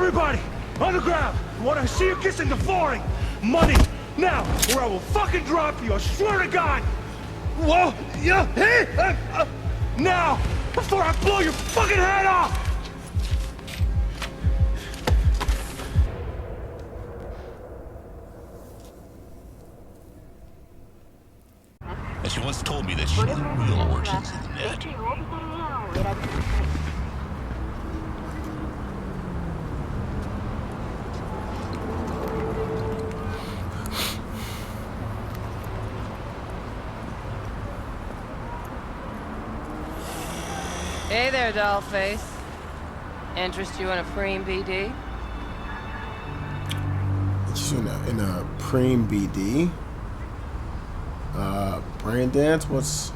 Everybody, on the ground. I want to see you kissing the flooring. Money, now, or I will fucking drop you, I swear to God. Whoa, yeah, hey, now, before I blow your fucking head off. And she once told me that she knew the real origins of the net. Hey there, dollface. Interest you in a preem BD? In a preem BD? Brain dance? What's...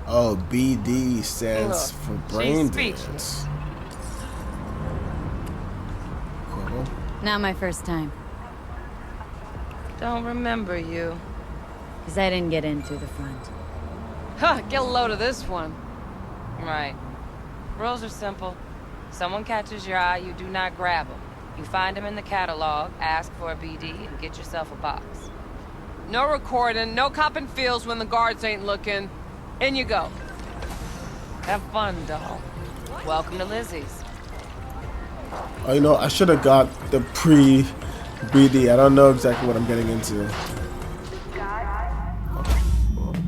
Oh, BD stands for brain dance. Corpo? Not my first time. Don't remember you. Because I didn't get in through the front. Huh, get a load of this one. Right. Rules are simple. Someone catches your eye, you do not grab them. You find them in the catalog, ask for a BD, and get yourself a box. No recording, no copping feels when the guards ain't looking. In you go. Have fun, doll. Welcome to Lizzie's. Oh, you know, I should have got the pre-BD. I don't know exactly what I'm getting into.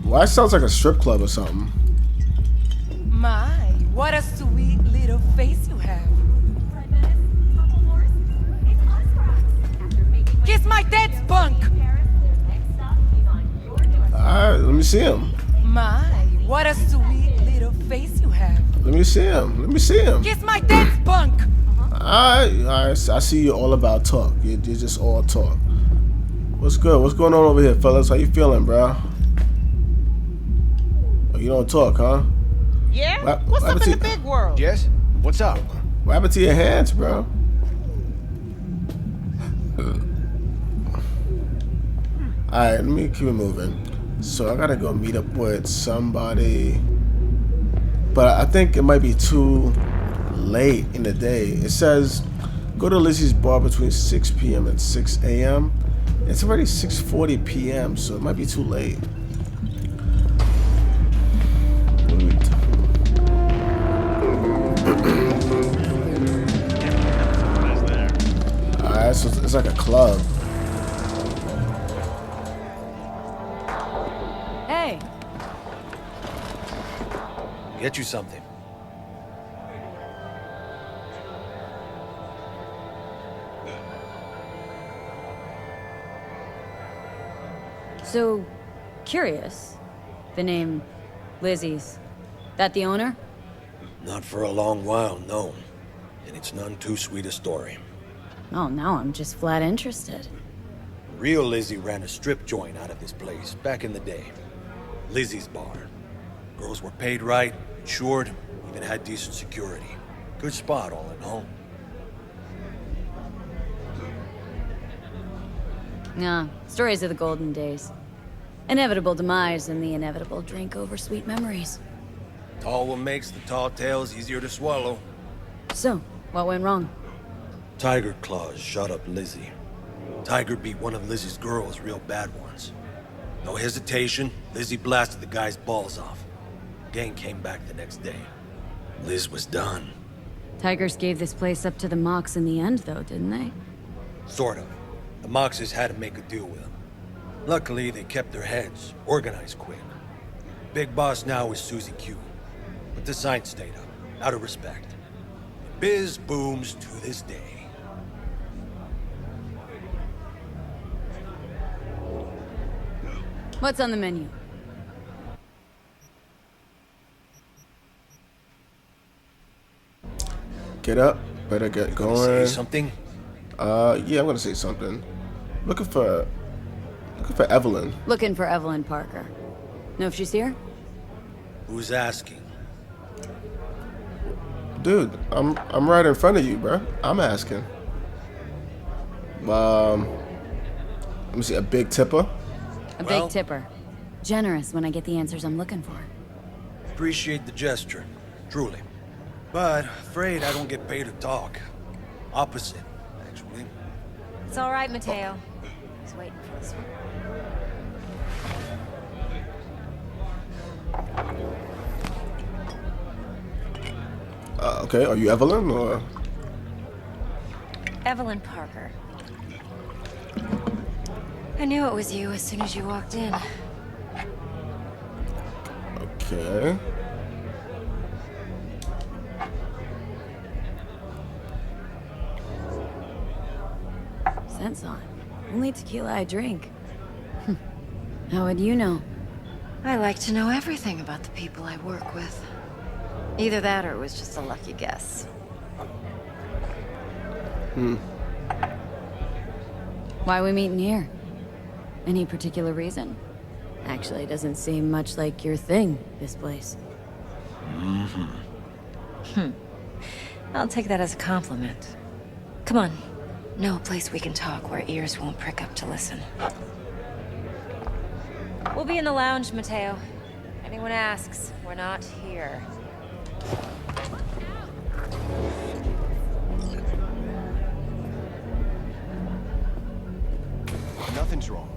Well, that sounds like a strip club or something. My, what a sweet little face you have. Kiss my dead spunk! Alright, let me see him. My, what a sweet little face you have. Let me see him. Let me see him. Kiss my dead spunk! Alright, I see you all about talk. You're just all talk. What's good? What's going on over here, fellas? How you feeling, bro? Oh, you don't talk, huh? Yeah? What's up in the big world? Yes? What's up? What happened to your hands, bro? Alright, let me keep it moving. So I gotta go meet up with somebody. But I think it might be too late in the day. It says, go to Lizzie's bar between 6 p.m. and 6 a.m. It's already 6:40 p.m., so it might be too late. Alright, so it's like a club. Hey! Get you something. So, curious. The name Lizzie's. That the owner? Not for a long while, no. And it's none too sweet a story. Oh, now I'm just flat interested. Real Lizzie ran a strip joint out of this place back in the day. Lizzie's bar. Girls were paid right, insured, even had decent security. Good spot, all in all. Nah, stories of the golden days. Inevitable demise and the inevitable drink over sweet memories. Tall one makes the tall tales easier to swallow. So, what went wrong? Tiger Claws shot up Lizzie. Tiger beat one of Lizzie's girls real bad once. No hesitation, Lizzie blasted the guy's balls off. Gang came back the next day. Liz was done. Tigers gave this place up to the Mox in the end, though, didn't they? Sort of. The Moxes had to make a deal with them. Luckily, they kept their heads, organized quick. Big boss now is Susie Q. But the sign stayed up, out of respect. Biz booms to this day. What's on the menu? Get up. Better get going. Say something? Yeah, I'm gonna say something. Looking for Evelyn. Looking for Evelyn Parker. Know if she's here? Who's asking? Dude, I'm right in front of you, bro. I'm asking. Let me see, a big tipper? A big tipper. Generous when I get the answers I'm looking for. Appreciate the gesture, truly. But afraid I don't get paid to talk. Opposite, actually. It's all right, Mateo. He's waiting for this one. Okay, are you Evelyn or? Evelyn Parker. I knew it was you as soon as you walked in. Okay. Scent's on. Only tequila I drink. How would you know? I like to know everything about the people I work with. Either that or it was just a lucky guess. Why are we meeting here? Any particular reason? Actually, it doesn't seem much like your thing, this place. I'll take that as a compliment. Come on. Know a place we can talk where ears won't prick up to listen. We'll be in the lounge, Mateo. Anyone asks, we're not here. Nothing's wrong.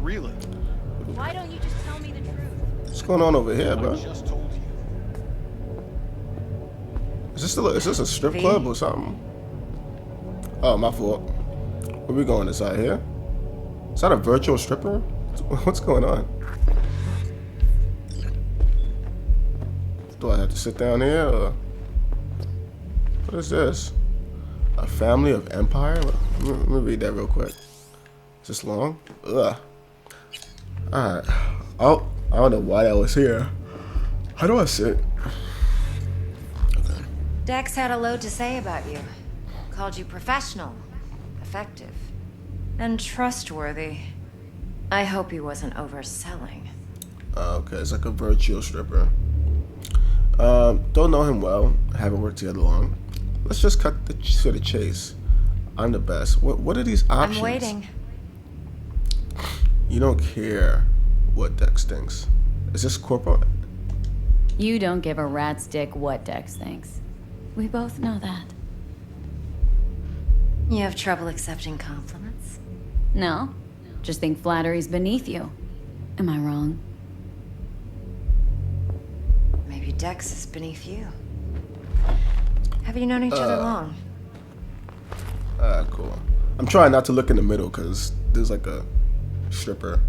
Really? Why don't you just tell me the truth? What's going on over here, bro? I just told you. Is this a strip V? club or something? Oh, my fault. Where we going? Inside here? Is that a virtual stripper? What's going on? Do I have to sit down here or? What is this? A family of empire? Let me read that real quick. Is this long? Ugh. Alright. Oh, I don't know why that was here. How do I sit? Okay. Dex had a load to say about you. Called you professional, effective, and trustworthy. I hope he wasn't overselling. Okay, it's like a virtual stripper. Don't know him well. Haven't worked together long. Let's just cut to the chase. I'm the best. What are these options? I'm waiting. You don't care what Dex thinks. Is this Corpo? You don't give a rat's dick what Dex thinks. We both know that. You have trouble accepting compliments? No. Just think flattery's beneath you. Am I wrong? Maybe Dex is beneath you. Have you known each other long? Cool. I'm trying not to look in the middle because there's like a stripper,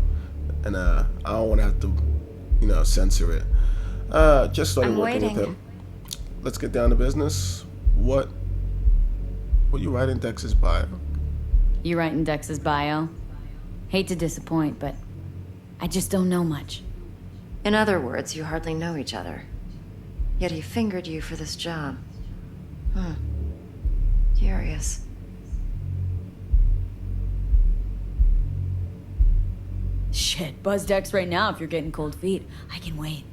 and I don't want to have to, censor it. Just started I'm working waiting. with him. Let's get down to business. What you write in Dex's bio? You write in Dex's bio? Hate to disappoint, but I just don't know much. In other words, you hardly know each other. Yet he fingered you for this job. Curious. Shit, buzz Dex right now if you're getting cold feet. I can wait.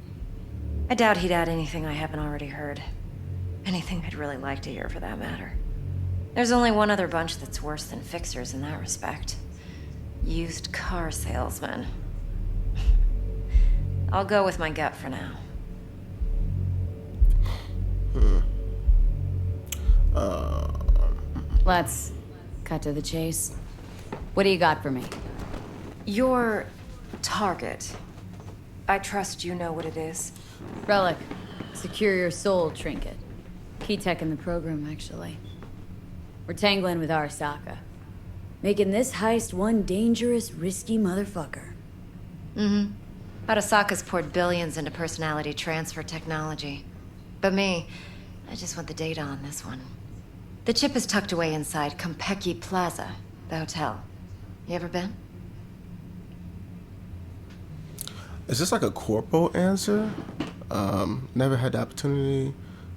I doubt he'd add anything I haven't already heard. Anything I'd really like to hear, for that matter. There's only one other bunch that's worse than fixers in that respect. Used car salesmen. I'll go with my gut for now. Let's cut to the chase. What do you got for me? Your target. I trust you know what it is. Relic. Secure your soul trinket. Key tech in the program, actually. We're tangling with Arasaka. Making this heist one dangerous, risky motherfucker. Arasaka's poured billions into personality transfer technology. But me, I just want the data on this one. The chip is tucked away inside Konpeki Plaza, the hotel. You ever been? Is this like a Corpo answer? Never had the opportunity.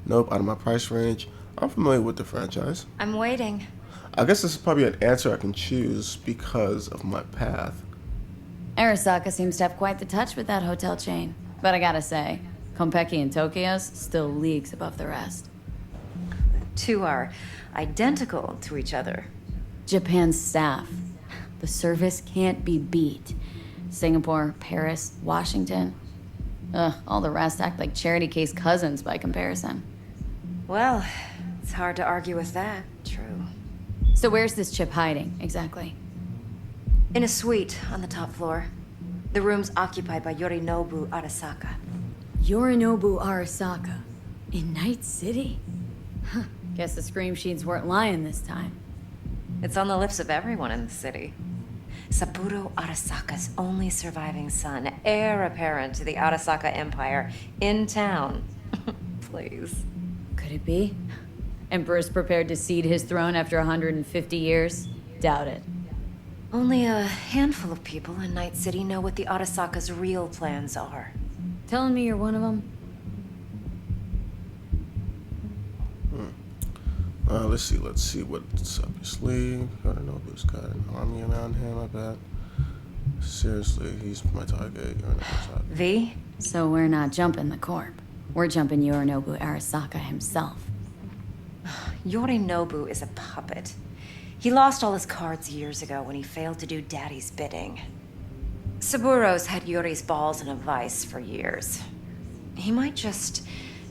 Nope, out of my price range. I'm familiar with the franchise. I'm waiting. I guess this is probably an answer I can choose because of my path. Arasaka seems to have quite the touch with that hotel chain. But I gotta say, Konpeki and Tokyo's still leagues above the rest. The two are identical to each other. Japan's staff. The service can't be beat. Singapore, Paris, Washington. All the rest act like charity case cousins by comparison. Well, it's hard to argue with that. true. So where's this chip hiding, exactly? In a suite on the top floor. The room's occupied by Yorinobu Arasaka. Yorinobu Arasaka? In Night City? Huh. Guess the scream sheets weren't lying this time. It's on the lips of everyone in the city. Saburo Arasaka's only surviving son, heir apparent to the Arasaka Empire, in town. Please. Could it be? Emperor's prepared to cede his throne after 150 years? Doubt it. Only a handful of people in Night City know what the Arasaka's real plans are. Telling me you're one of them? Let's see what's up his sleeve. Yorinobu's got an army around him, I bet. Seriously, he's my target. Yorinobu's target. V? So we're not jumping the Corp. We're jumping Yorinobu Arasaka himself. Yorinobu is a puppet. He lost all his cards years ago when he failed to do Daddy's bidding. Saburo's had Yuri's balls in a vice for years. He might just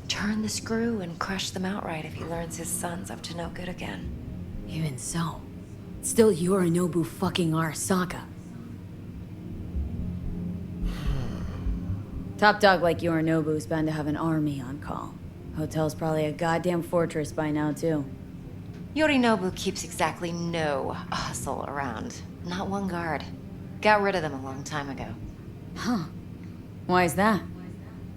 turn the screw and crush them outright if he learns his son's up to no good again. Even so, still Yorinobu fucking Arasaka. Top dog like Yorinobu's bound to have an army on call. Hotel's probably a goddamn fortress by now, too. Yorinobu keeps exactly no hustle around. Not one guard. Got rid of them a long time ago. Huh. Why's that?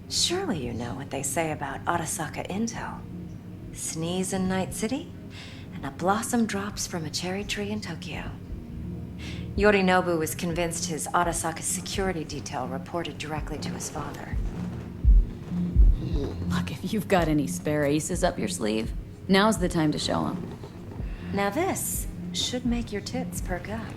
Surely you know what they say about Arasaka intel. Sneeze in Night City, and a blossom drops from a cherry tree in Tokyo. Yorinobu was convinced his Arasaka security detail reported directly to his father. Look, if you've got any spare aces up your sleeve, now's the time to show them. Now this should make your tits perk up.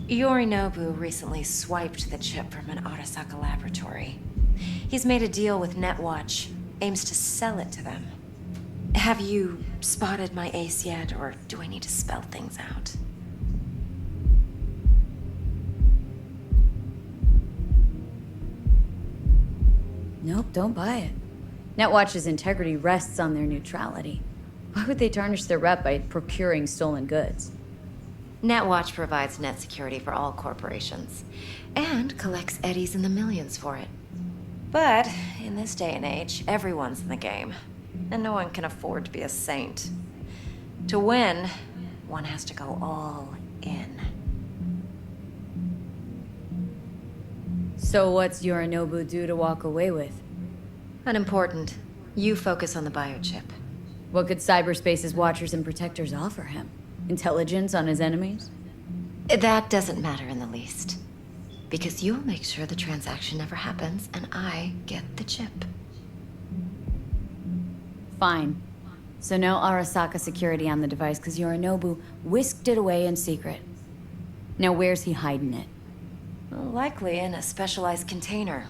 Yorinobu recently swiped the chip from an Arasaka laboratory. He's made a deal with Netwatch, aims to sell it to them. Have you spotted my ace yet, or do I need to spell things out? Nope, don't buy it. Netwatch's integrity rests on their neutrality. Why would they tarnish their rep by procuring stolen goods? Netwatch provides net security for all corporations, and collects eddies in the millions for it. But in this day and age, everyone's in the game, and no one can afford to be a saint. To win, one has to go all in. So what's Yorinobu due to walk away with? Unimportant. You focus on the biochip. What could cyberspace's watchers and protectors offer him? Intelligence on his enemies? That doesn't matter in the least. Because you'll make sure the transaction never happens, and I get the chip. Fine. So no Arasaka security on the device, because Yorinobu whisked it away in secret. Now where's he hiding it? Likely in a specialized container.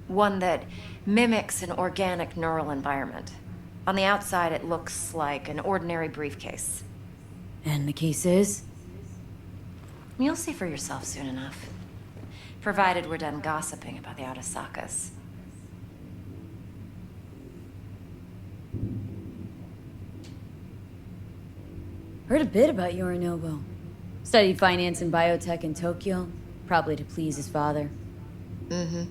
One that mimics an organic neural environment. On the outside, it looks like an ordinary briefcase. And the case is? You'll see for yourself soon enough. Provided we're done gossiping about the Arasakas. Heard a bit about Yorinobu. Studied finance and biotech in Tokyo, probably to please his father. Mm-hmm.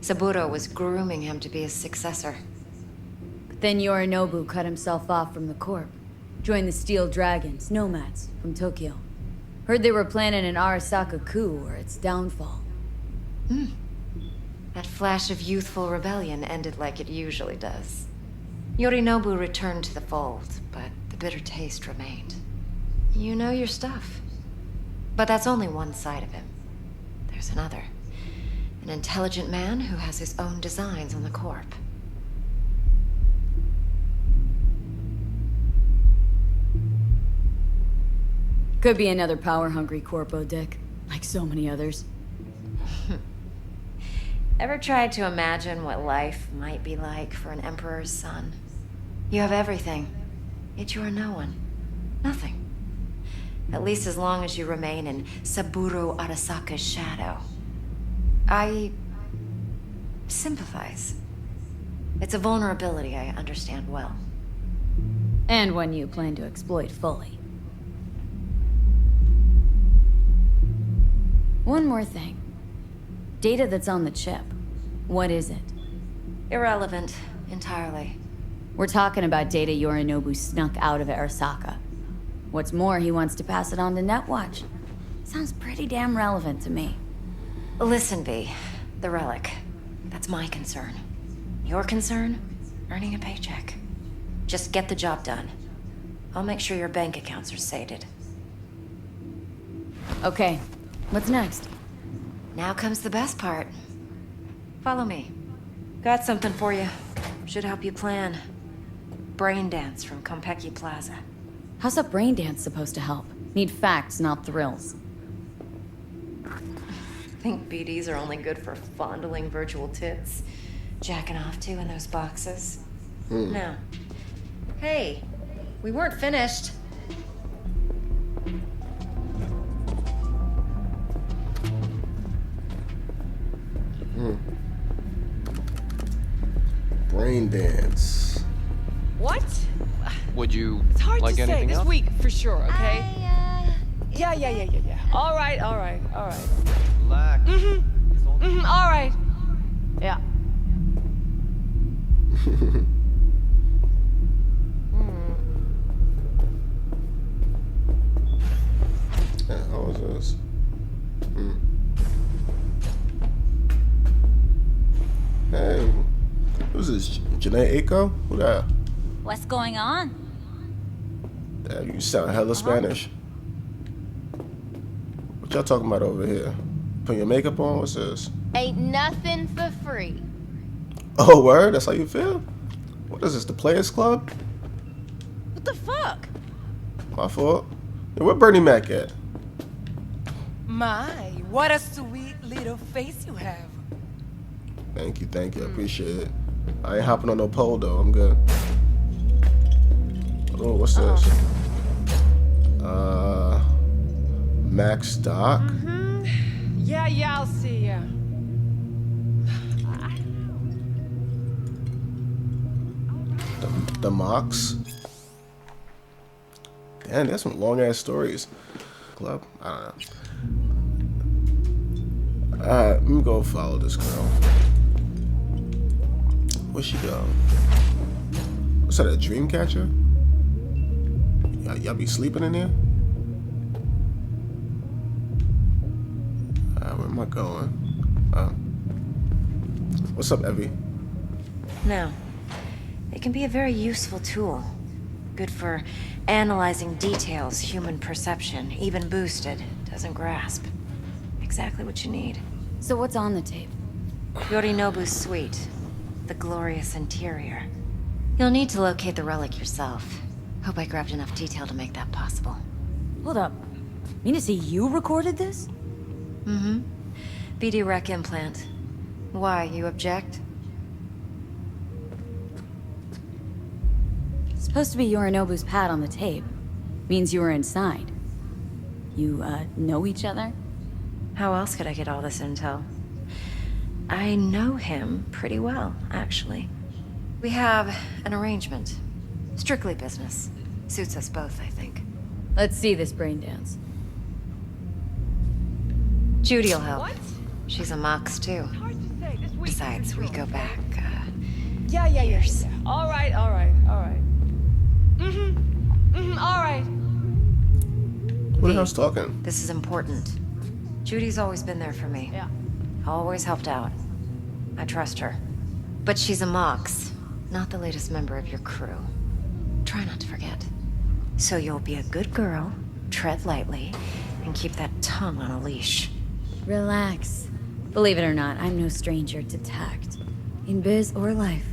Saburo was grooming him to be his successor. But then Yorinobu cut himself off from the Corp. Joined the Steel Dragons, nomads, from Tokyo. Heard they were planning an Arasaka coup or its downfall. That flash of youthful rebellion ended like it usually does. Yorinobu returned to the fold, but the bitter taste remained. You know your stuff. But that's only one side of him. There's another. An intelligent man who has his own designs on the Corp. Could be another power-hungry Corpo dick, like so many others. Ever tried to imagine what life might be like for an emperor's son? You have everything, yet you are no one. Nothing. At least as long as you remain in Saburo Arasaka's shadow. I sympathize. It's a vulnerability I understand well. And one you plan to exploit fully. One more thing. Data that's on the chip. What is it? Irrelevant. Entirely. We're talking about data Yorinobu snuck out of Arasaka. What's more, he wants to pass it on to Netwatch. Sounds pretty damn relevant to me. Listen, V. The relic. That's my concern. Your concern? Earning a paycheck. Just get the job done. I'll make sure your bank accounts are sated. Okay, what's next? Now comes the best part. Follow me. Got something for you. Should help you plan. Brain dance from Konpeki Plaza. How's a brain dance supposed to help? Need facts, not thrills. Think BDs are only good for fondling virtual tits? Jacking off to in those boxes? No. Hey, we weren't finished. Brain dance. What? Would you It's hard like to say. anything This else? week, for sure, okay? Yeah. All right. Relax. All right. Yeah. Yeah, how was this? Hey, who's this? Janae Aiko? Who that? What's going on? Damn, you sound hella Spanish. What y'all talking about over here? Putting your makeup on? What's this? Ain't nothing for free. Oh, word? That's how you feel? What is this, the Players Club? What the fuck? My fault. Hey, where Bernie Mac at? My, what a sweet little face you have. Thank you, I appreciate it. I ain't hopping on no pole though, I'm good. Oh, what's this? Max Doc? Yeah, I'll see ya. The Mox? Damn, that's some long ass stories. Club? I don't know. Alright, let me go follow this girl. Where'd she go? What's that, a dream catcher? Y'all be sleeping in there? Where am I going? What's up, Evie? Now, it can be a very useful tool. Good for analyzing details human perception, even boosted, doesn't grasp. Exactly what you need. So what's on the tape? Yorinobu's suite. The glorious interior. You'll need to locate the relic yourself. Hope I grabbed enough detail to make that possible. Hold up. Mean to say you recorded this? BD rec implant. Why, you object? Supposed to be Yorinobu's pad on the tape. Means you were inside. You, know each other? How else could I get all this intel? I know him pretty well, actually. We have an arrangement. Strictly business. Suits us both, I think. Let's see this brain dance. Judy'll help. What? She's a Mox, too. Hard to say. This week, Besides, for we sure, go okay? back, Yeah. All right. All right. Who the hell's talking? This is important. Judy's always been there for me. Yeah. Always helped out. I trust her. But she's a Mox, not the latest member of your crew. Try not to forget. So you'll be a good girl, tread lightly, and keep that tongue on a leash. Relax. Believe it or not, I'm no stranger to tact. In biz or life.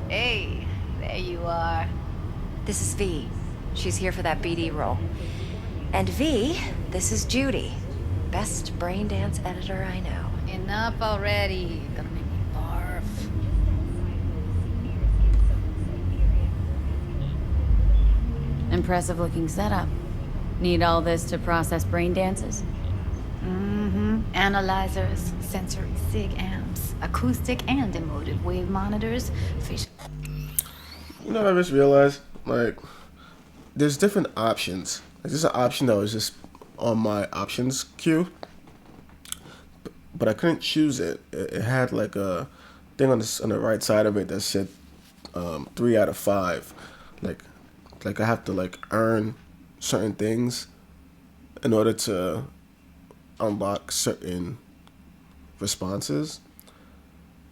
Hey, there you are. This is V. She's here for that BD role. And V, this is Judy. Best brain dance editor I know. Enough already. Gonna make me barf. Impressive looking setup. Need all this to process brain dances? Analyzers, sensory sig amps, acoustic and emotive wave monitors, facial. You know what I just realized? Like, there's different options. Like, there's an option that was just on my options queue, but I couldn't choose it. It had like a thing on the right side of it that said 3 out of 5. Like I have to like earn certain things in order to unlock certain responses.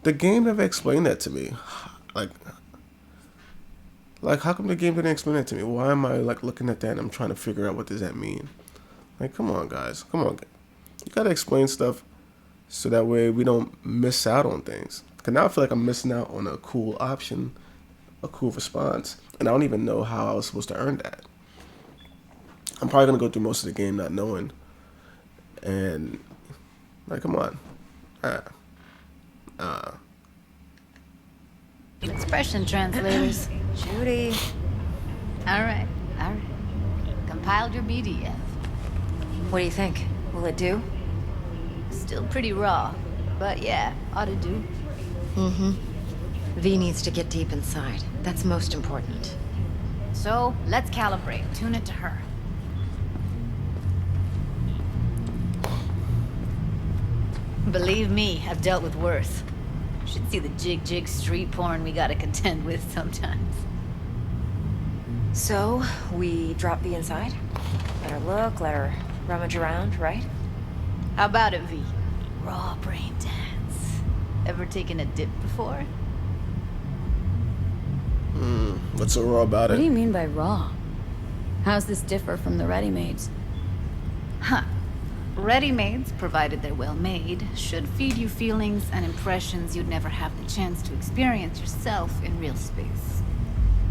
The game never explained that to me. Like how come the game didn't explain it to me? Why am I like looking at that and I'm trying to figure out what does that mean? Like, come on, guys, come on. You gotta explain stuff so that way we don't miss out on things. Cause now I feel like I'm missing out on a cool option, a cool response, and I don't even know how I was supposed to earn that. I'm probably gonna go through most of the game not knowing. And like, come on. Expression translators. Judy. Alright. Compiled your BDF. What do you think? Will it do? Still pretty raw, but yeah, ought to do. V needs to get deep inside. That's most important. So, let's calibrate. Tune it to her. Believe me, I've dealt with worse. Should see the jig street porn we gotta contend with sometimes. So, we drop V inside? Let her look, let her rummage around, right? How about it, V? Raw brain dance. Ever taken a dip before? What's so raw about What do it? you mean by raw? How's this differ from the ready-mades? Ready-mades, provided they're well made, should feed you feelings and impressions you'd never have the chance to experience yourself in real space.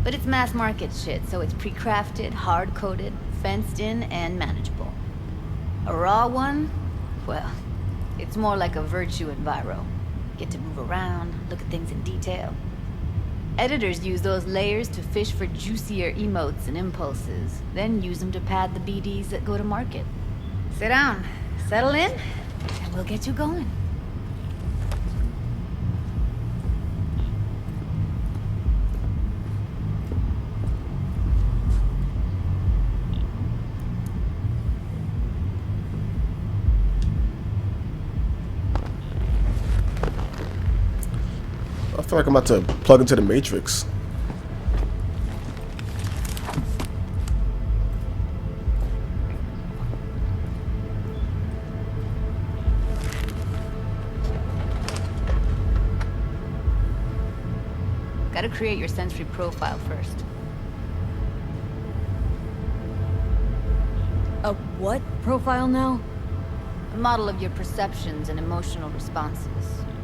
But it's mass market shit, so it's pre-crafted, hard-coded, fenced in, and manageable. A raw one? Well, it's more like a virtue enviro. Get to move around, look at things in detail. Editors use those layers to fish for juicier emotes and impulses, then use them to pad the BDs that go to market. Sit down, settle in, and we'll get you going. I feel like I'm about to plug into the Matrix. Gotta create your sensory profile first. A what profile now? A model of your perceptions and emotional responses.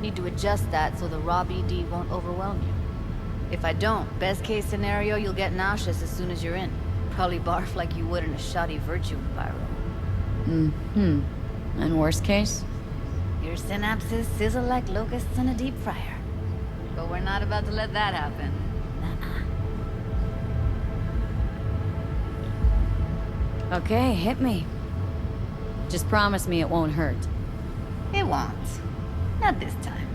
Need to adjust that so the raw BD won't overwhelm you. If I don't, best case scenario, you'll get nauseous as soon as you're in. Probably barf like you would in a shoddy virtue enviro. And worst case? Your synapses sizzle like locusts in a deep fryer. But we're not about to let that happen. Okay, hit me. Just promise me it won't hurt. It won't. Not this time.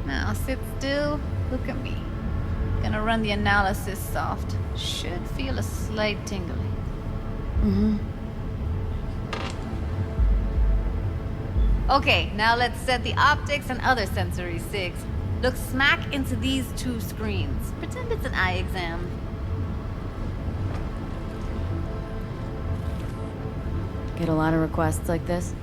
Now sit still, look at me. Gonna run the analysis soft. Should feel a slight tingling. Okay, now let's set the optics and other sensory sigs. Look smack into these two screens. Pretend it's an eye exam. Get a lot of requests like this?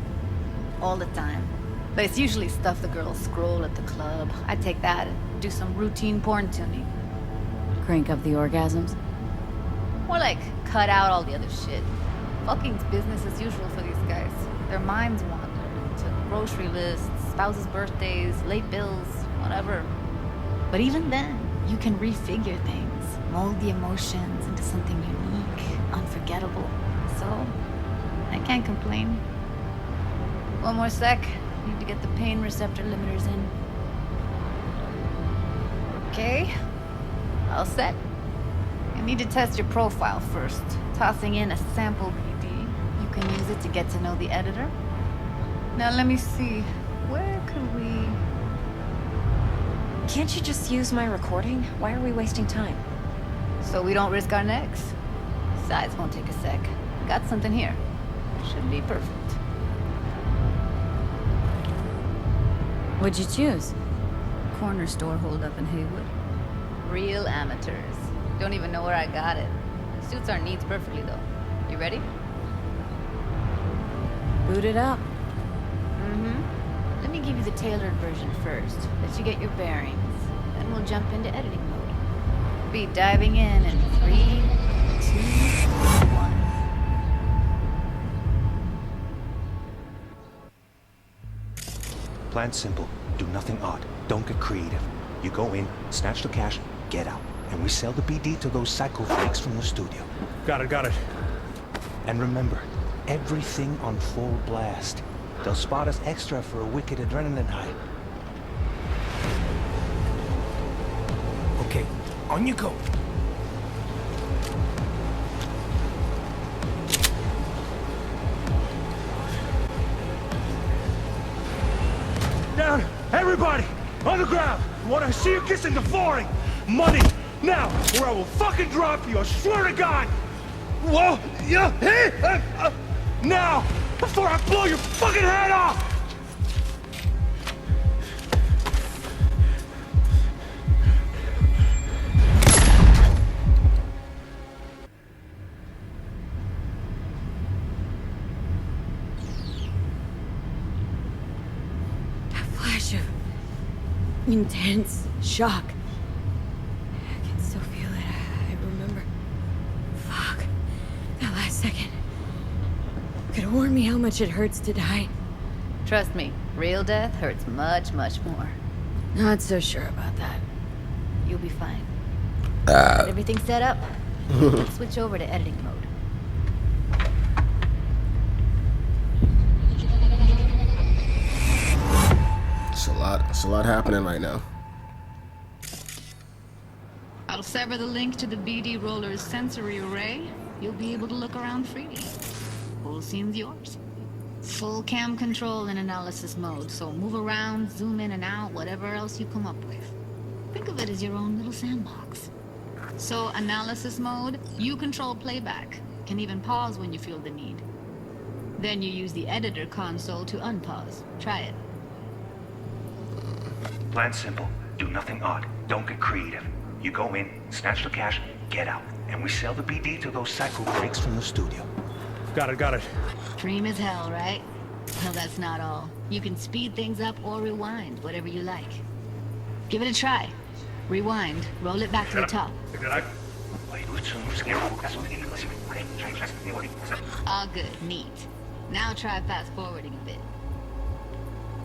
All the time. But it's usually stuff the girls scroll at the club. I take that and do some routine porn tuning. Crank up the orgasms? More like cut out all the other shit. Fucking's business as usual for these guys. Their minds wander to grocery lists, spouses' birthdays, late bills, whatever. But even then, you can refigure things, mold the emotions into something unique, unforgettable. So, I can't complain. One more sec. Need to get the pain receptor limiters in. Okay. All set. I need to test your profile first. Tossing in a sample BD. it to get to know the editor? Now let me see. Where could we... Can't you just use my recording? Why are we wasting time? So we don't risk our necks. Besides, won't take a sec. Got something here. Should be perfect. What'd you choose? Corner store holdup in Haywood. Real amateurs. Don't even know where I got it. Suits our needs perfectly, though. You ready? Boot it up. Mm-hmm. Let me give you the tailored version first. Let you get your bearings. Then we'll jump into editing mode. Be diving in 3, 2, 1. Plan simple. Do nothing odd. Don't get creative. You go in, snatch the cash, get out. And we sell the BD to those psycho freaks from the studio. Got it. And remember, everything on full blast. They'll spot us extra for a wicked adrenaline high. Okay, on you go. Down! Everybody! On the ground! I want to see you kissing the flooring! Money! Now! Or I will fucking drop you! I swear to God! Whoa! Yeah! Hey! Now! Before I blow your fucking head off! Intense shock. I can still feel it. I remember. Fuck. That last second. Could have warned me how much it hurts to die. Trust me, real death hurts much, much more. Not so sure about that. You'll be fine. Everything set up? Let's switch over to editing mode. It's a lot happening right now. I'll sever the link to the BD Roller's sensory array. You'll be able to look around freely. Whole scene's yours. Full cam control in analysis mode, so move around, zoom in and out, whatever else you come up with. Think of it as your own little sandbox. So, analysis mode, you control playback. Can even pause when you feel the need. Then you use the editor console to unpause. Try it. Plan simple. Do nothing odd. Don't get creative. You go in, snatch the cash, get out. And we sell the BD to those psycho freaks from the studio. Got it. Dream as hell, right? Well, that's not all. You can speed things up or rewind, whatever you like. Give it a try. Rewind. Roll it back to the top. All good. Neat. Now try fast forwarding a bit.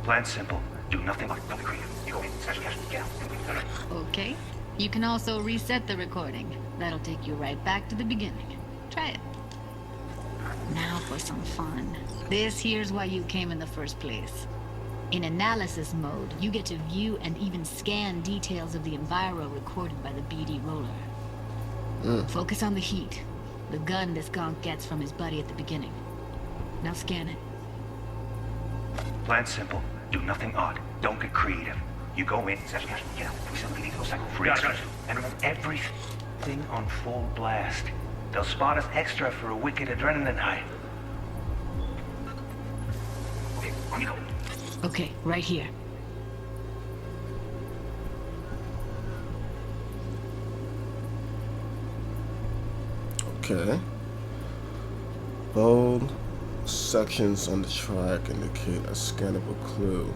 Plan simple. Do nothing odd. Don't get creative. You go in, snatch the cash, get out. Okay. You can also reset the recording. That'll take you right back to the beginning. Try it. Now for some fun. This here's why you came in the first place. In analysis mode, you get to view and even scan details of the enviro recorded by the BD Roller. Focus on the heat. The gun this gonk gets from his buddy at the beginning. Now scan it. Plan simple. Do nothing odd. Don't get creative. You go in, snatch the cash, get out. We sell the BD to those psycho freaks. And remember, everything on full blast. They'll spot us extra for a wicked adrenaline high. Okay, on you go. Okay, right here. Okay. Bold sections on the track indicate a scannable clue.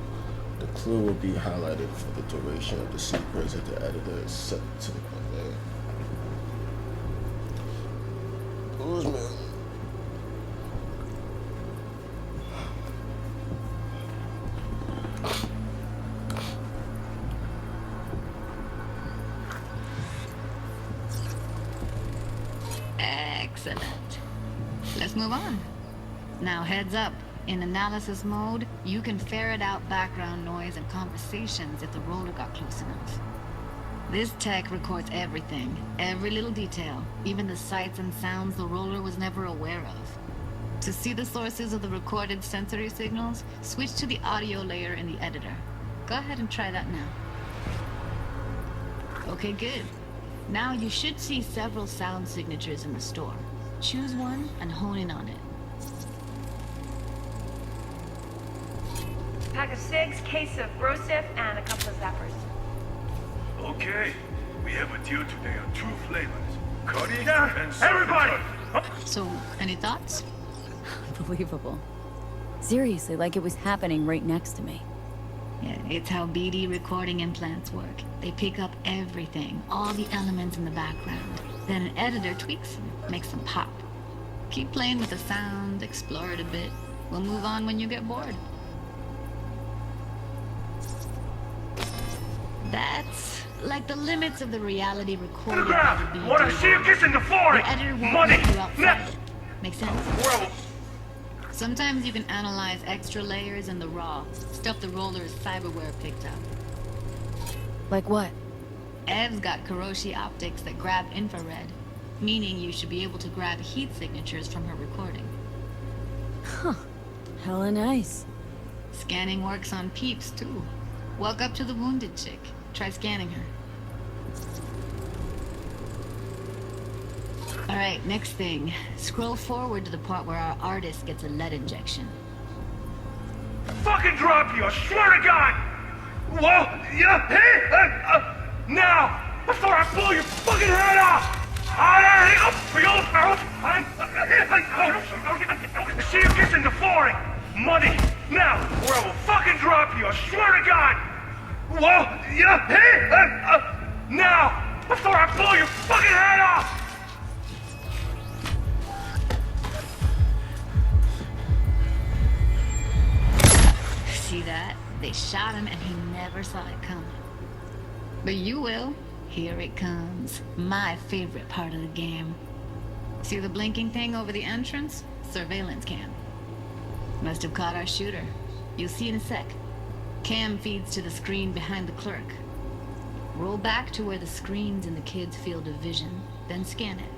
The clue will be highlighted for the duration of the sequence that the editor is set to convey. Excellent. Let's move on. Now heads up. In analysis mode, you can ferret out background noise and conversations if the roller got close enough. This tech records everything, every little detail, even the sights and sounds the roller was never aware of. To see the sources of the recorded sensory signals, switch to the audio layer in the editor. Go ahead and try that now. Okay, good. Now you should see several sound signatures in the store. Choose one and hone in on it. Pack of cigs, case of Brosif, and a couple of zappers. Okay, we have a deal today on 2 flavors. Cuddy and everybody! So, any thoughts? Unbelievable. Seriously, like it was happening right next to me. Yeah, it's how BD recording implants work. They pick up everything, all the elements in the background. Then an editor tweaks them, makes them pop. Keep playing with the sound, explore it a bit. We'll move on when you get bored. That's like the limits of the reality recorded by the BD. Want to see you kissing the flooring? The editor won't Money! let you outside it. Make sense? Well, Sometimes you can analyze extra layers in the raw, stuff the roller's cyberware picked up. Like what? Ev's got Kiroshi optics that grab infrared, meaning you should be able to grab heat signatures from her recording. Huh. Hella nice. Scanning works on peeps, too. Walk up to the wounded chick. Try scanning her. Alright, next thing. Scroll forward to the part where our artist gets a lead injection. fucking drop you, I swear to God! Whoa, yeah, hey, now, before I blow your fucking head off! See you kissing the flooring! Money, now, or I will fucking drop you, I swear to God! Whoa, yeah, hey, now, before I blow your fucking head off! See that? They shot him and he never saw it coming. But you will. Here it comes. My favorite part of the game. See the blinking thing over the entrance? Surveillance cam. Must have caught our shooter. You'll see in a sec. Cam feeds to the screen behind the clerk. Roll back to where the screen's in the kid's field of vision, then scan it.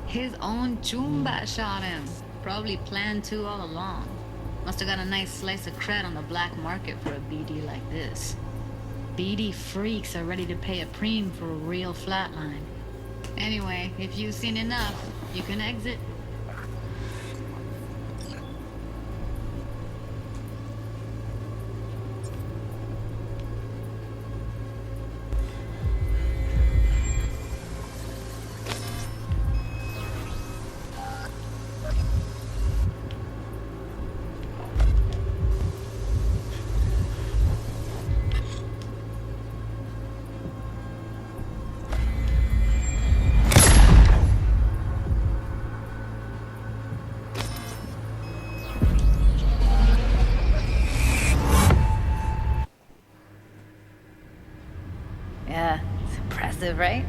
His own Chumba shot him. Probably planned to all along. Must have got a nice slice of cred on the black market for a BD like this. BD freaks are ready to pay a preem for a real flatline. Anyway, if you've seen enough, you can exit. Yeah, it's impressive, right?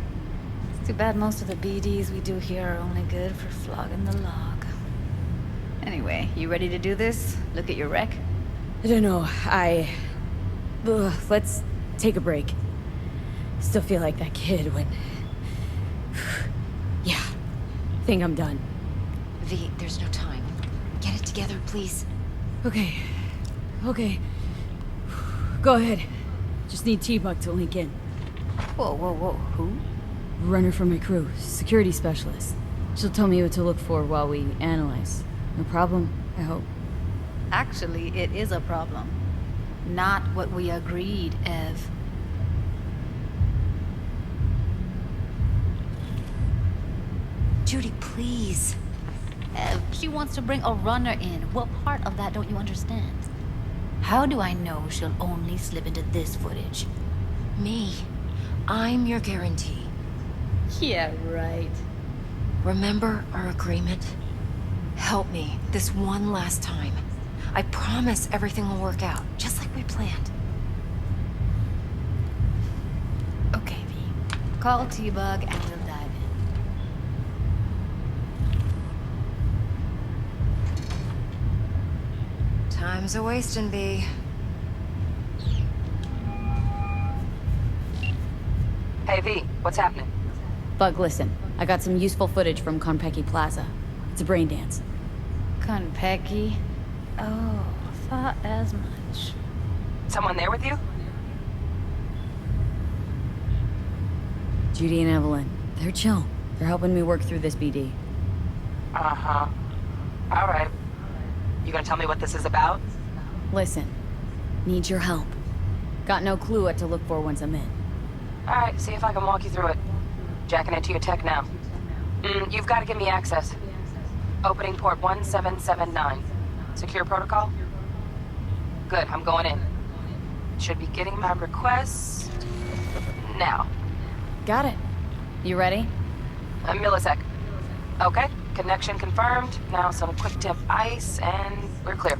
It's too bad most of the BDs we do here are only good for flogging the log. Anyway, you ready to do this? Look at your wreck? I don't know, let's take a break. Still feel like that kid when... Yeah, think I'm done. V, there's no time. Get it together, please. Okay. Go ahead. Just need T-Buck to link in. Whoa, who? Runner from my crew, security specialist. She'll tell me what to look for while we analyze. No problem, I hope. Actually, it is a problem. Not what we agreed, Ev. Judy, please. Ev, she wants to bring a runner in. What part of that don't you understand? How do I know she'll only slip into this footage? Me. I'm your guarantee. Yeah, right. Remember our agreement? Help me this one last time. I promise everything will work out, just like we planned. Okay, V. Call T-Bug and we'll dive in. Time's a wasting, B. Hey, V, what's happening? Bug, listen. I got some useful footage from Konpeki Plaza. It's a brain dance. Konpeki? Oh, thought as much. Someone there with you? Judy and Evelyn. They're chill. They're helping me work through this BD. Uh-huh. All right. You gonna tell me what this is about? Listen. Need your help. Got no clue what to look for once I'm in. All right, see if I can walk you through it. Jacking into your tech now. You've got to give me access. Opening port 1779. Secure protocol? Good, I'm going in. Should be getting my request now. Got it. You ready? A millisec. Okay, connection confirmed. Now some quick tip ice and we're clear.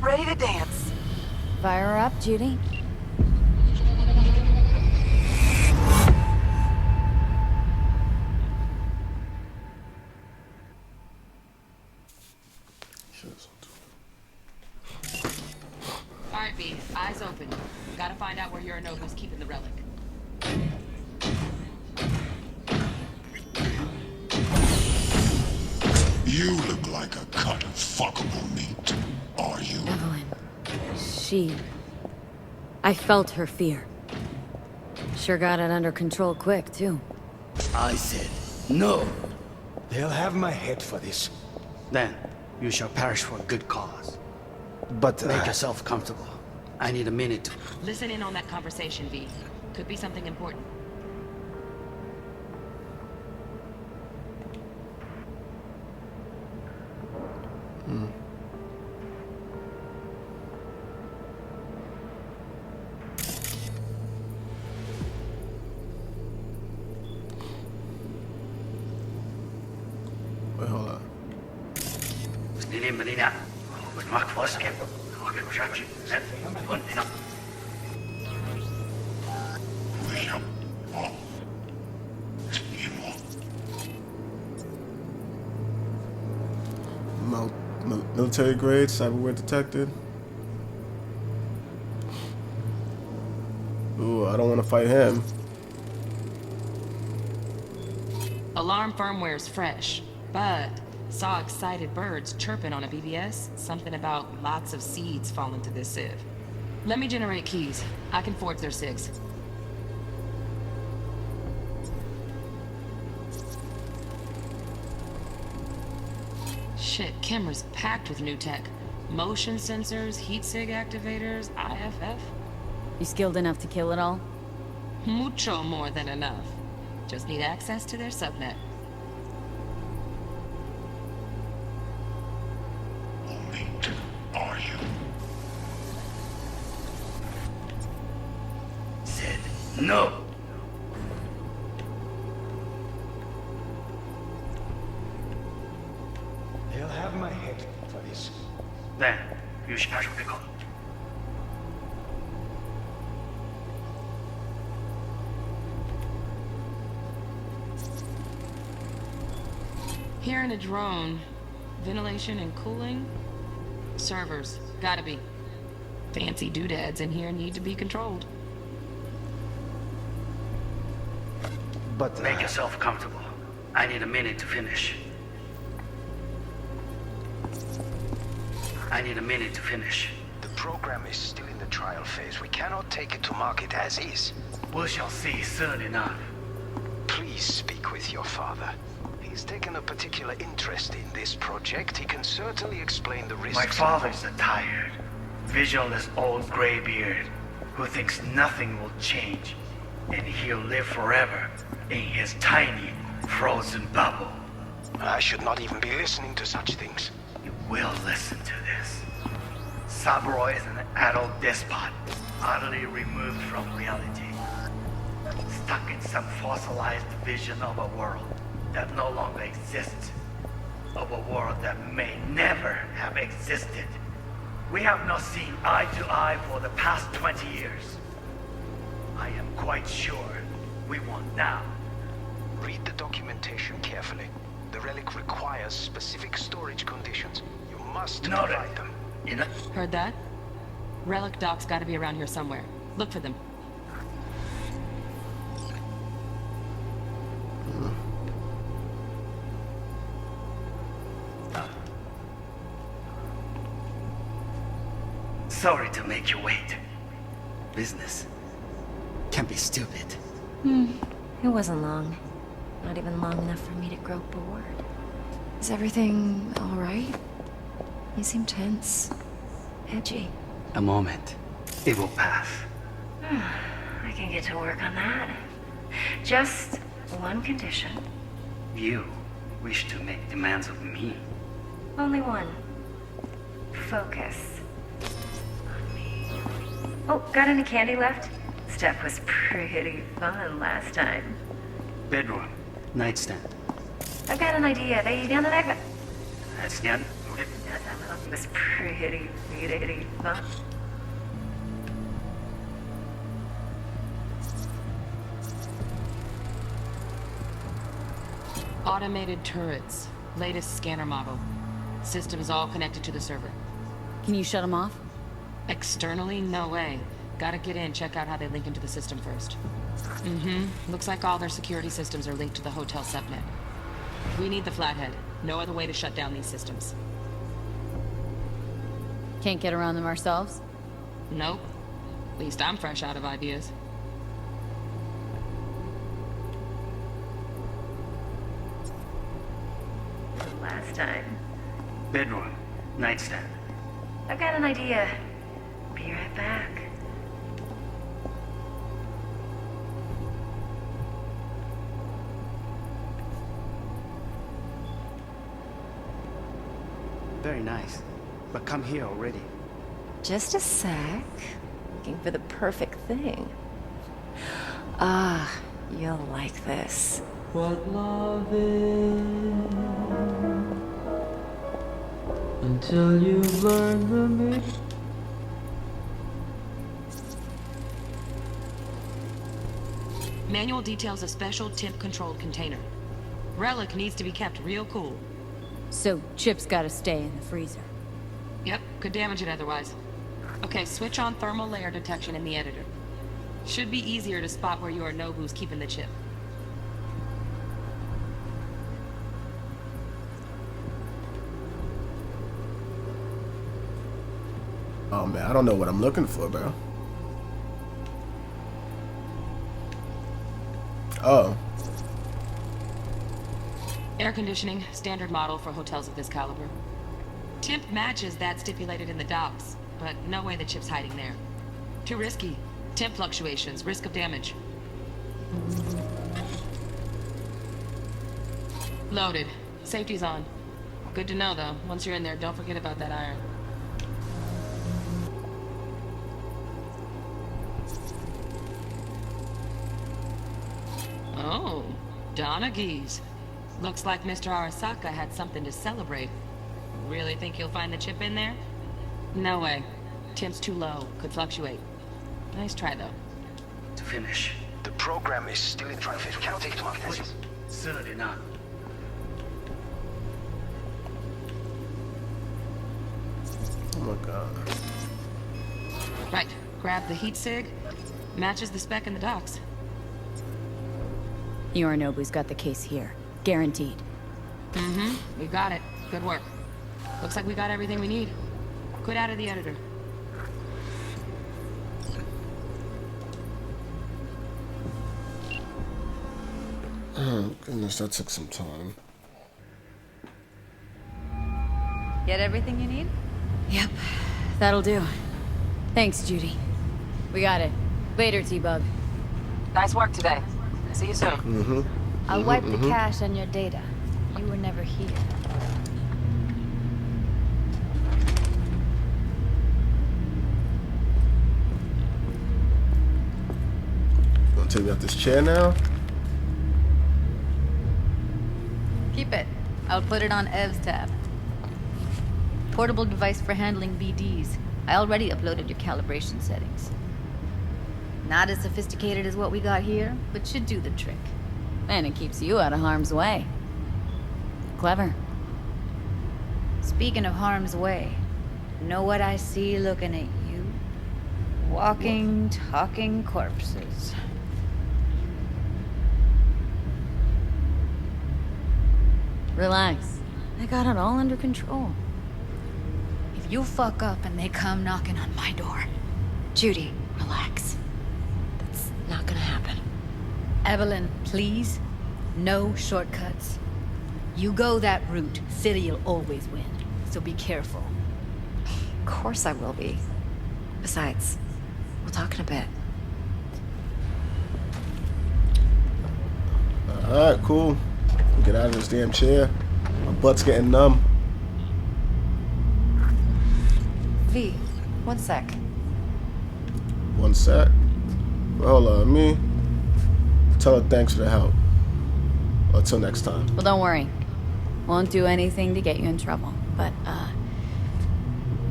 Ready to dance. Fire her up, Judy. Alright, B, eyes open. Gotta find out where Yorinobu's keeping the relic. You look like a cut of fuckable meat. Are you? Evelyn. She... I felt her fear. Sure got it under control quick, too. I said no. They'll have my head for this. Then you shall perish for a good cause. But, Make yourself comfortable. I need a minute to... Listen in on that conversation, V. Could be something important. Wait, hold on. Military grade, cyberware detected. Ooh, I don't want to fight him. Alarm firmware's fresh, but saw excited birds chirping on a BBS. Something about lots of seeds falling to this sieve. Let me generate keys. I can forge their SIGs. Shit, camera's packed with new tech. Motion sensors, heat sig activators, IFF. You skilled enough to kill it all? Mucho more than enough. Just need access to their subnet. Are you? Said no. They'll have my head for this. Then you shall pick up. Hearing a drone. Ventilation and cooling? Servers. Gotta be. Fancy doodads in here need to be controlled. But, Make yourself comfortable. I need a minute to finish. I need a minute to finish. The program is still in the trial phase. We cannot take it to market as is. We shall see soon enough. Please speak with your father. He's taken a particular interest in this project. He can certainly explain the risks. My father's a tired, visionless old graybeard who thinks nothing will change, and he'll live forever in his tiny, frozen bubble. I should not even be listening to such things. You will listen to this. Saburo is an adult despot, utterly removed from reality. Stuck in some fossilized vision of a world that no longer exists. Of a world that may never have existed. We have not seen eye to eye for the past 20 years. I am quite sure we want now. Read the documentation carefully. The relic requires specific storage conditions. You must provide them. Heard that? Relic docs gotta be around here somewhere. Look for them. Sorry to make you wait. Business can be stupid. It wasn't long. Not even long enough for me to grow bored. Is everything all right? You seem tense. Edgy. A moment. It will pass. I can get to work on that. Just one condition. You wish to make demands of me. Only one. Focus. On me. Oh, got any candy left? Stuff was pretty fun last time. Bedroom. Nightstand. I've got an idea. They down the neck. That's the end. It was pretty fun. Automated turrets. Latest scanner model. Systems all connected to the server. Can you shut them off? Externally, no way. Gotta get in, check out how they link into the system first. Looks like all their security systems are linked to the hotel subnet. We need the flathead. No other way to shut down these systems. Can't get around them ourselves? Nope. At least I'm fresh out of ideas. Last time. Bedroom. Nightstand. I've got an idea. Be right back. Very nice. But come here already. Just a sec. Looking for the perfect thing. Ah, you'll like this. What love is until you've learned the meaning. Manual details a special temp-controlled container. Relic needs to be kept real cool. So, Chip's gotta stay in the freezer. Yep, could damage it otherwise. Okay, switch on thermal layer detection in the editor. Should be easier to spot where you or know who's keeping the chip. Oh man, I don't know what I'm looking for, bro. Oh. Air conditioning, standard model for hotels of this caliber. Temp matches that stipulated in the docs, but no way the chip's hiding there. Too risky. Temp fluctuations, risk of damage. Loaded. Safety's on. Good to know, though. Once you're in there, don't forget about that iron. Oh, Donaghys. Looks like Mr. Arasaka had something to celebrate. Really think you'll find the chip in there? No way. Temp's too low. Could fluctuate. Nice try, though. To finish. The program is still in transit. Cannot take too long. Please. Certainly not. Oh my god. Right. Grab the heat sig. Matches the spec in the docs. Yorinobu's got the case here. Guaranteed. We got it. Good work. Looks like we got everything we need. Quit out of the editor. Oh goodness, that took some time. Get everything you need? Yep. That'll do. Thanks, Judy. We got it. Later, T-Bug. Nice work today. See you soon. I'll wipe the cache on your data. You were never here. Gonna take me off this chair now? Keep it. I'll put it on Ev's tab. Portable device for handling BDs. I already uploaded your calibration settings. Not as sophisticated as what we got here, but should do the trick. And it keeps you out of harm's way. Clever. Speaking of harm's way, know what I see looking at you? Walking, talking corpses. Relax. I got it all under control. If you fuck up and they come knocking on my door... Judy, relax. That's not gonna happen. Evelyn, please. No shortcuts. You go that route, City'll always win. So be careful. Of course I will be. Besides, we'll talk in a bit. Alright, cool. Get out of this damn chair. My butt's getting numb. V, 1 sec. 1 sec. Well, hold on, me. Tell her thanks for the help. Until next time. Well, don't worry. Won't do anything to get you in trouble. But, I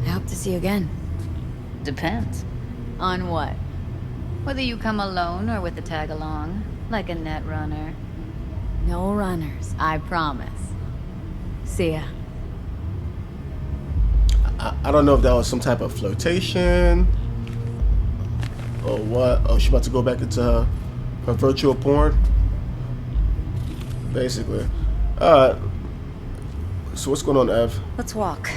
hope to see you again. Depends. On what? Whether you come alone or with the tag along, like a net runner. No runners, I promise. See ya. I don't know if that was some type of flirtation or what. Oh, she about to go back into her virtual porn. Basically. Alright. So what's going on, Ev? Let's walk.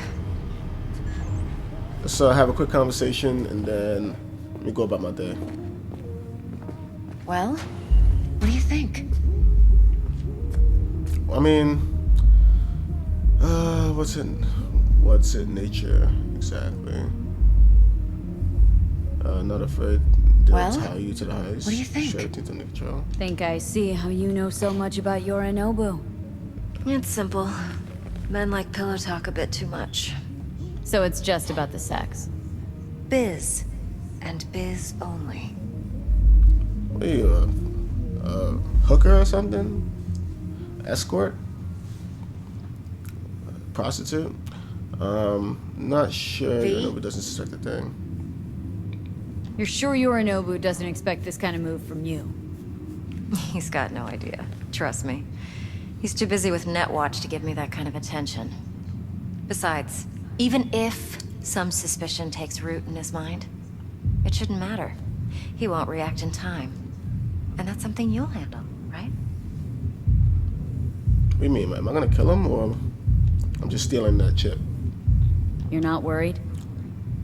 Let's have a quick conversation and then let me go about my day. Well, what do you think? I mean, what's in nature exactly? Not afraid to tie you to the heist. What do you think? Straight into the control. Think I see how you know so much about Yorinobu. It's simple. Men like pillow talk a bit too much. So it's just about the sex. Biz. And biz only. What are you, a hooker or something? Escort? Prostitute? Not sure. Yorinobu doesn't suspect a thing. You're sure Yorinobu doesn't expect this kind of move from you? He's got no idea. Trust me. He's too busy with Netwatch to give me that kind of attention. Besides, even if some suspicion takes root in his mind, it shouldn't matter. He won't react in time. And that's something you'll handle, right? What do you mean, man? Am I gonna kill him or I'm just stealing that chip? You're not worried?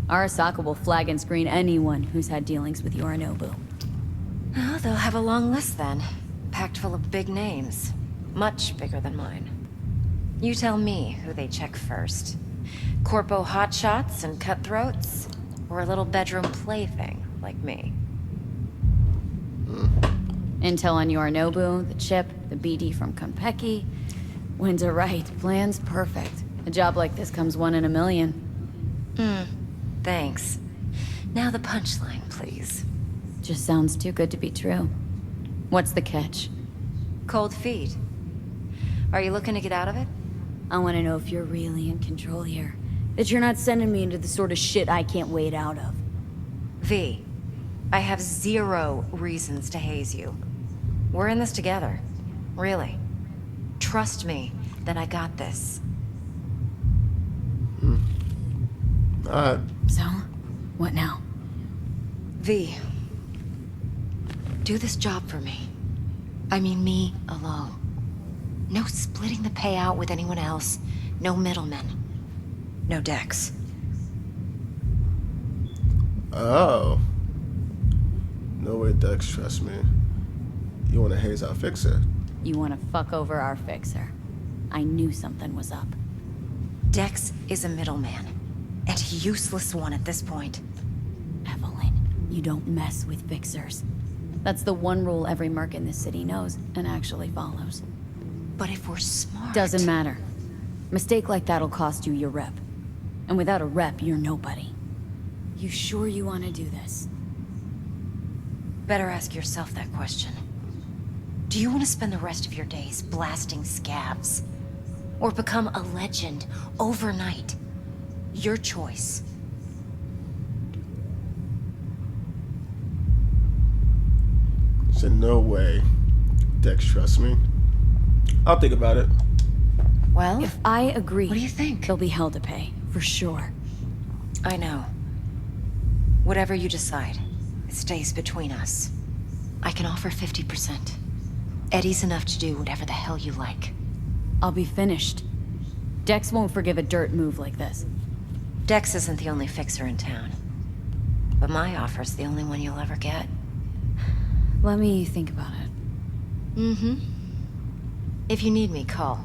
Arasaka will flag and screen anyone who's had dealings with Yorinobu. Oh, they'll have a long list then. Packed full of big names. Much bigger than mine. You tell me who they check first. Corpo hotshots and cutthroats? Or a little bedroom plaything like me? Intel on Yorinobu, the chip, the BD from Konpeki. Winds are right, plan's perfect. A job like this comes 1 in a million. Thanks. Now the punchline, please. Just sounds too good to be true. What's the catch? Cold feet. Are you looking to get out of it? I want to know if you're really in control here. That you're not sending me into the sort of shit I can't wait out of. V, I have 0 reasons to haze you. We're in this together. Really. Trust me that I got this. So, what now? V, do this job for me. I mean me alone. No splitting the payout with anyone else. No middlemen. No decks. Oh. No way, Dex, trust me. You want to haze our fixer? You want to fuck over our fixer. I knew something was up. Dex is a middleman. And a useless one at this point. Evelyn, you don't mess with fixers. That's the one rule every merc in this city knows and actually follows. But if we're smart... Doesn't matter. Mistake like that'll cost you your rep. And without a rep, you're nobody. You sure you want to do this? Better ask yourself that question. Do you want to spend the rest of your days blasting scabs? Or become a legend overnight? Your choice. Said no way. Dex trusts me. I'll think about it. Well, If I agree, what do you think? there'll be hell to pay, for sure. I know. Whatever you decide, it stays between us. I can offer 50%. Eddie's enough to do whatever the hell you like. I'll be finished. Dex won't forgive a dirt move like this. Dex isn't the only fixer in town. But my offer's the only one you'll ever get. Let me think about it. Mm-hmm. If you need me, call.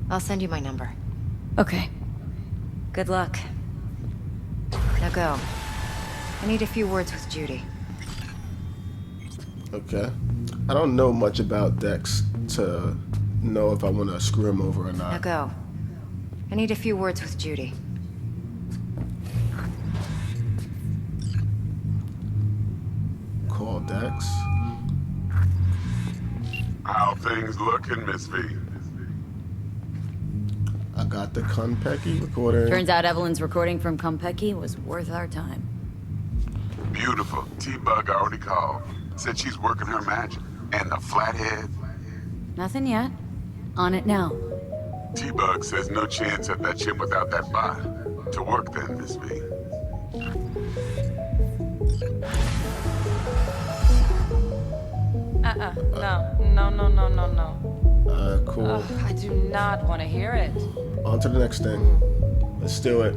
I'll send you my number. Okay. Good luck. Now go. I need a few words with Judy. Okay. I don't know much about Dex to know if I want to screw him over or not. Now go. I need a few words with Judy. Call Dex. How things looking, Miss V? I got the Konpeki recording. Turns out Evelyn's recording from Konpeki was worth our time. Beautiful. T-Bug already called. Said she's working her magic. And the flathead? Nothing yet. On it now. T-Bug says no chance at that shit without that bot. To work then, Miss V. No. Cool. I do not want to hear it. On to the next thing. Let's do it.